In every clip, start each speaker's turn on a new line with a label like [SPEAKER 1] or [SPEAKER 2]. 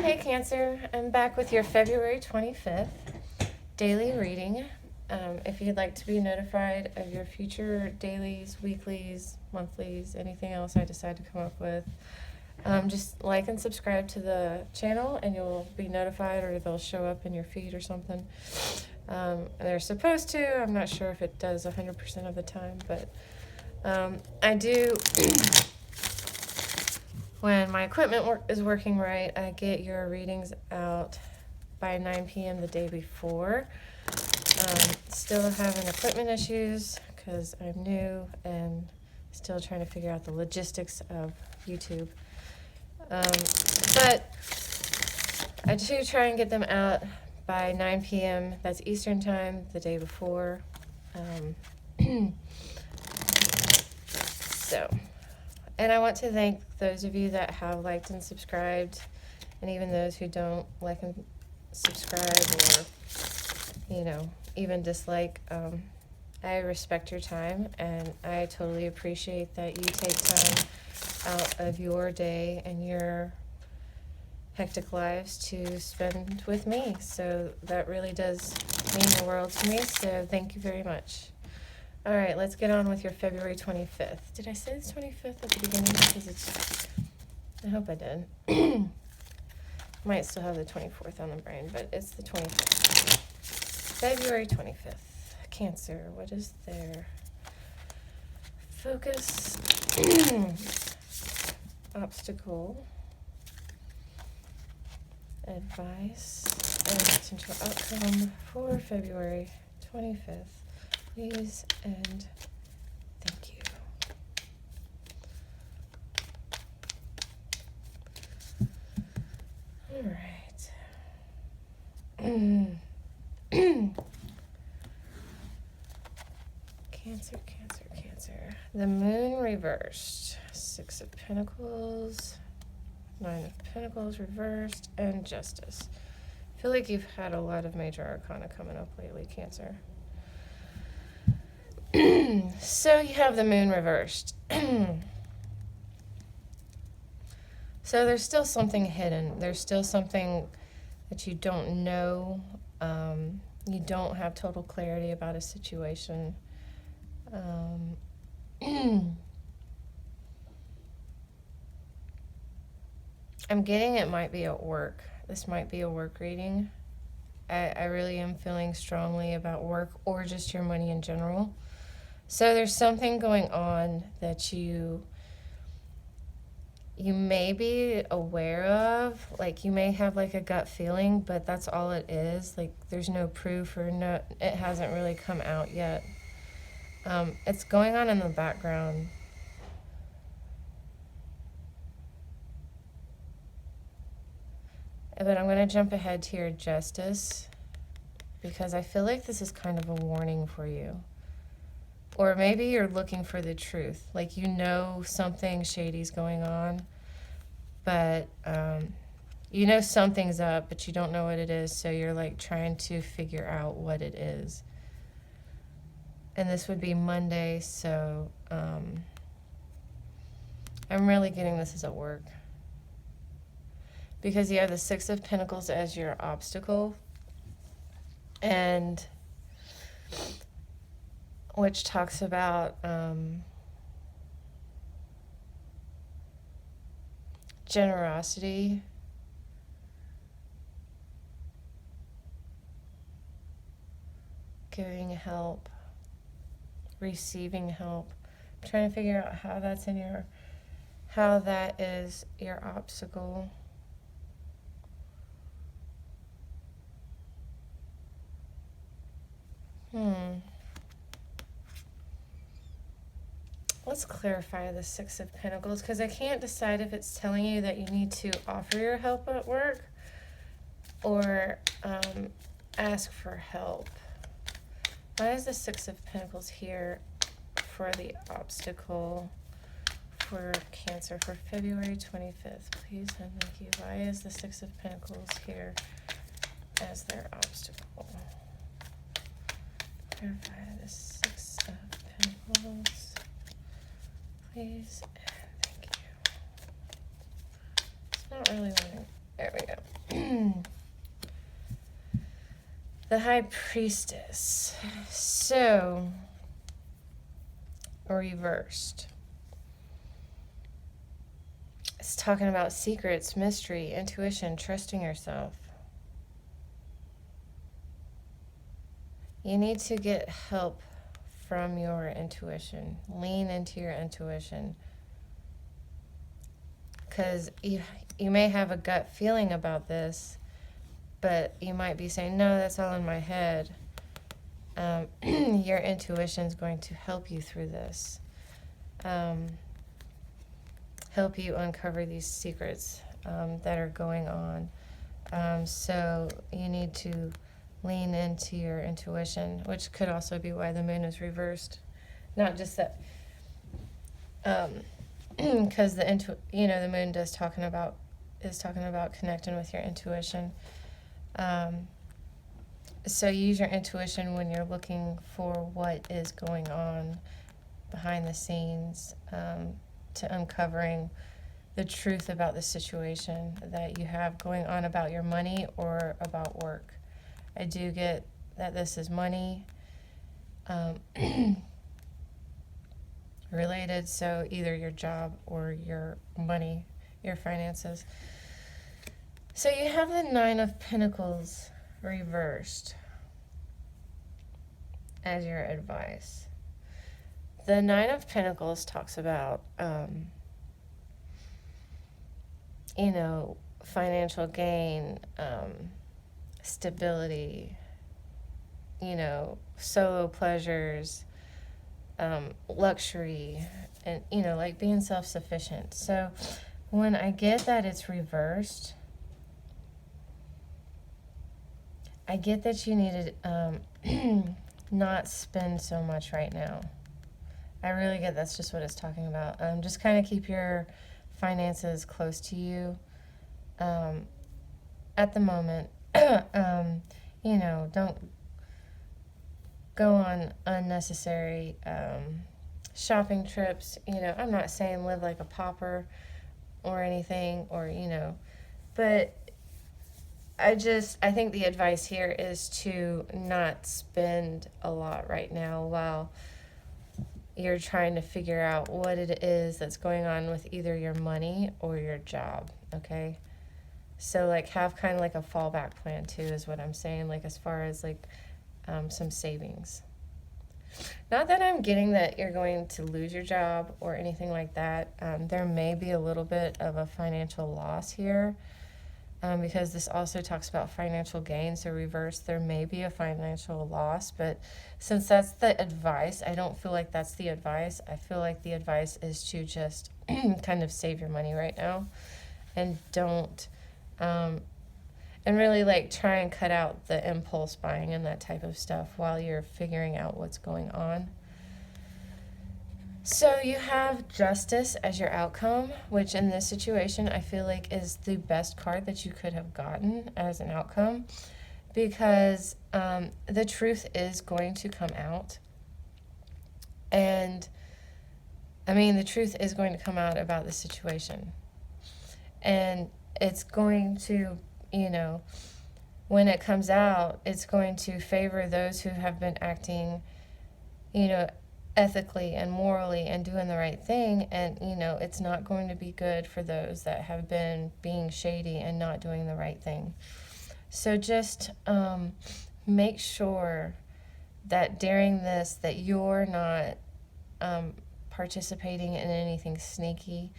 [SPEAKER 1] Hey Cancer, I'm back with your February 25th daily reading. If you'd like to be notified of your future dailies, weeklies, monthlies, anything else I decide to come up with, just like and subscribe to the channel and you'll be notified, or they'll show up in your feed or something. They're supposed to. I'm not sure if it does 100% of the time, but I do. When my equipment is working right, I get your readings out by 9 p.m. the day before. Still having equipment issues because I'm new and still trying to figure out the logistics of YouTube. But I do try and get them out by 9 p.m. That's Eastern time, the day before. And I want to thank those of you that have liked and subscribed, and even those who don't like and subscribe, or, even dislike. I respect your time, and I totally appreciate that you take time out of your day and your hectic lives to spend with me. So that really does mean the world to me, so thank you very much. All right, let's get on with your February 25th. Did I say the 25th at the beginning? Because I hope I did. Might still have the 24th on the brain, but it's the 25th. February 25th. Cancer, what is their focus? Obstacle. Advice. And potential outcome for February 25th. Please and thank you. All right. Cancer, Cancer, Cancer. The moon reversed. 6 of Pentacles, 9 of Pentacles reversed, and Justice. I feel like you've had a lot of major arcana coming up lately, Cancer. So you have the moon reversed. So there's still something hidden. There's still something that you don't know. You don't have total clarity about a situation. I'm getting it might be at work. This might be a work reading. I really am feeling strongly about work or just your money in general. So there's something going on that you may be aware of. Like, you may have like a gut feeling, but that's all it is. Like, there's no proof or no, it hasn't really come out yet. It's going on in the background. But I'm going to jump ahead to your Justice, because I feel like this is kind of a warning for you. Or maybe you're looking for the truth. Like, you know something shady's going on, but you know something's up, but you don't know what it is, so you're like trying to figure out what it is. And this would be Monday, so I'm really getting this as at work. Because you have the 6 of Pentacles as your obstacle, and which talks about generosity, giving help, receiving help. I'm trying to figure out how that is your obstacle. Let's clarify the 6 of Pentacles, because I can't decide if it's telling you that you need to offer your help at work or ask for help. Why is the 6 of Pentacles here for the obstacle for Cancer for February 25th? Please and thank you. Why is the 6 of Pentacles here as their obstacle? Clarify the 6 of Pentacles. Please and thank you. It's not really wanting There we go. The High Priestess. So, reversed. It's talking about secrets, mystery, intuition, trusting yourself. You need to get help from your intuition. Lean into your intuition. Because you may have a gut feeling about this, but you might be saying, no, that's all in my head. Your intuition is going to help you through this. Help you uncover these secrets that are going on. So you need to lean into your intuition, which could also be why the moon is reversed. Not just that, because the moon is talking about connecting with your intuition. So use your intuition when you're looking for what is going on behind the scenes, to uncovering the truth about the situation that you have going on about your money or about work. I do get that this is money related, so either your job or your money, your finances. So you have the Nine of Pentacles reversed as your advice. The Nine of Pentacles talks about, financial gain, stability, solo pleasures, luxury, and, like being self-sufficient. So when I get that it's reversed, I get that you need to not spend so much right now. I really get that's just what it's talking about. Just kind of keep your finances close to you at the moment. Don't go on unnecessary shopping trips. I'm not saying live like a pauper or anything, but I think the advice here is to not spend a lot right now while you're trying to figure out what it is that's going on with either your money or your job, okay? So, have kind of like a fallback plan, too, is what I'm saying, as far as, some savings. Not that I'm getting that you're going to lose your job or anything like that. There may be a little bit of a financial loss here, because this also talks about financial gain. So reverse, there may be a financial loss, but since that's the advice, I don't feel like that's the advice. I feel like the advice is to just kind of save your money right now, and don't, and really try and cut out the impulse buying and that type of stuff while you're figuring out what's going on. So you have Justice as your outcome, which in this situation I feel like is the best card that you could have gotten as an outcome, because the truth is going to come out. And the truth is going to come out about the situation. And it's going to, when it comes out, it's going to favor those who have been acting, ethically and morally and doing the right thing, and it's not going to be good for those that have been being shady and not doing the right thing. So just make sure that during this that you're not participating in anything sneaky.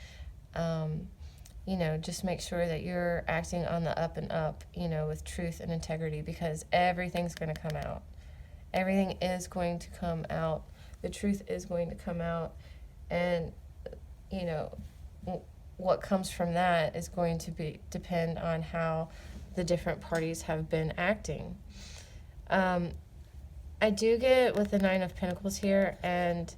[SPEAKER 1] Just make sure that you're acting on the up and up, with truth and integrity, because everything's going to come out. Everything is going to come out. The truth is going to come out, and what comes from that is going to depend on how the different parties have been acting. I do get with the Nine of Pentacles here and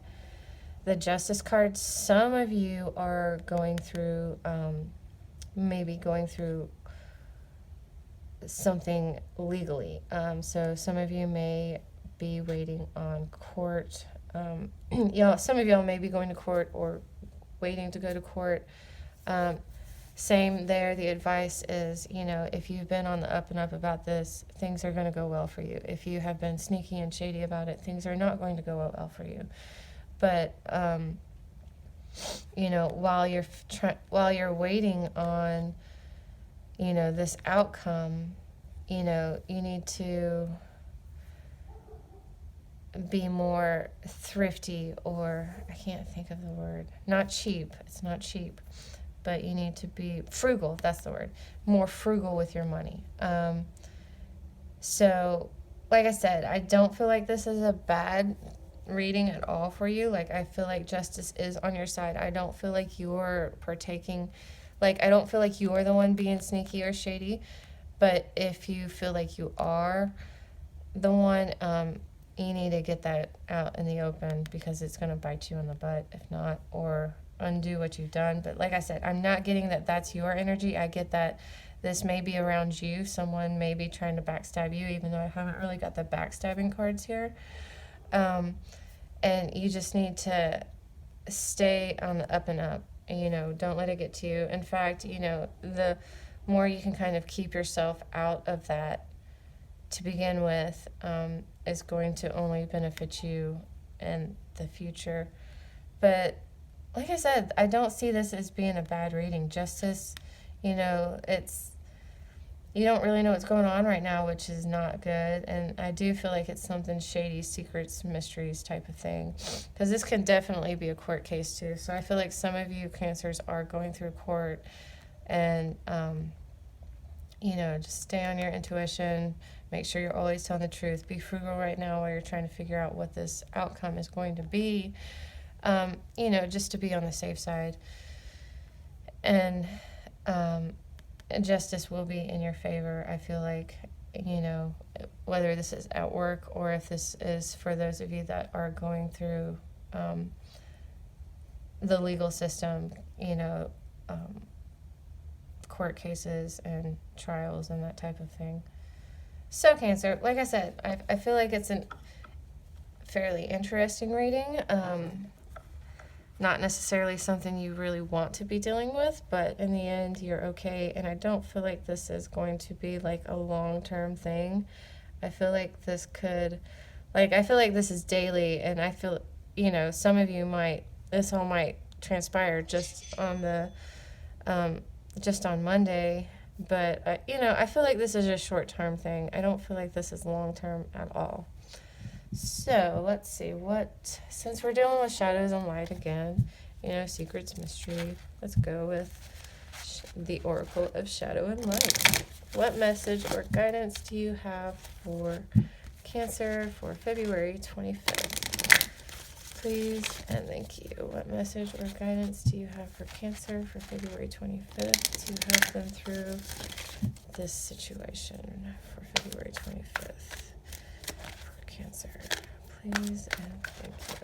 [SPEAKER 1] the Justice card, some of you are going through, maybe going through something legally. So some of you may be waiting on court. Some of y'all may be going to court or waiting to go to court. same there. The advice is, if you've been on the up and up about this, things are going to go well for you. If you have been sneaky and shady about it, things are not going to go well for you. But, while you're waiting on, this outcome, you need to be more thrifty, or I can't think of the word. Not cheap. It's not cheap. But you need to be frugal. That's the word. More frugal with your money. So, like I said, I don't feel like this is a bad reading at all for you. Like, I feel like justice is on your side. I don't feel like you're partaking. Like, I don't feel like you're the one being sneaky or shady. But if you feel like you are the one, you need to get that out in the open, because it's going to bite you in the butt if not, or undo what you've done. But like I said, I'm not getting that that's your energy. I get that this may be around you. Someone may be trying to backstab you, even though I haven't really got the backstabbing cards here. And you just need to stay on the up and up. Don't let it get to you. In fact, the more you can kind of keep yourself out of that to begin with, is going to only benefit you in the future. But like I said, I don't see this as being a bad reading. Justice, it's, you don't really know what's going on right now, which is not good. And I do feel like it's something shady, secrets, mysteries type of thing. Because this can definitely be a court case too. So I feel like some of you Cancers are going through court. And, just stay on your intuition. Make sure you're always telling the truth. Be frugal right now while you're trying to figure out what this outcome is going to be. Just to be on the safe side. And justice will be in your favor. I feel like, whether this is at work or if this is for those of you that are going through the legal system, court cases and trials and that type of thing. So Cancer, like I said, I feel like it's a fairly interesting reading. Not necessarily something you really want to be dealing with, but in the end, you're okay. And I don't feel like this is going to be like a long-term thing. I feel like this is daily, and I feel, some of you this all might transpire just on Monday. But, I feel like this is a short-term thing. I don't feel like this is long-term at all. So, let's see, since we're dealing with shadows and light again, secrets, mystery, let's go with the Oracle of Shadow and Light. What message or guidance do you have for Cancer for February 25th? Please and thank you. What message or guidance do you have for Cancer for February 25th to help them through this situation for February 25th? Cancer, please and thank you.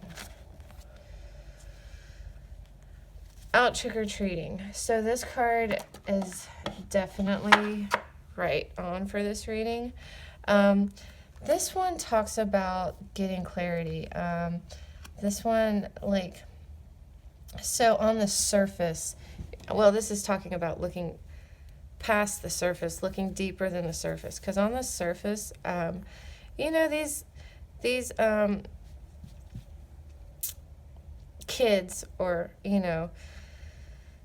[SPEAKER 1] Out trick-or-treating. So this card is definitely right on for this reading. This one talks about getting clarity. This one, so on the surface, this is talking about looking past the surface, looking deeper than the surface. Because on the surface, these kids or,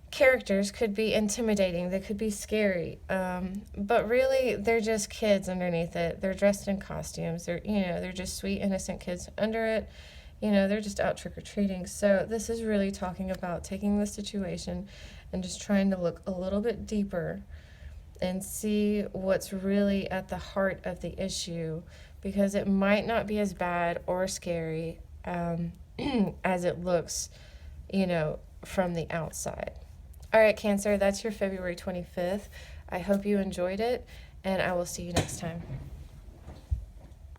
[SPEAKER 1] characters could be intimidating. They could be scary. But really, they're just kids underneath it. They're dressed in costumes. They're just sweet, innocent kids under it. They're just out trick-or-treating. So this is really talking about taking the situation and just trying to look a little bit deeper and see what's really at the heart of the issue, because it might not be as bad or scary as it looks, from the outside. All right, Cancer, that's your February 25th. I hope you enjoyed it, and I will see you next time.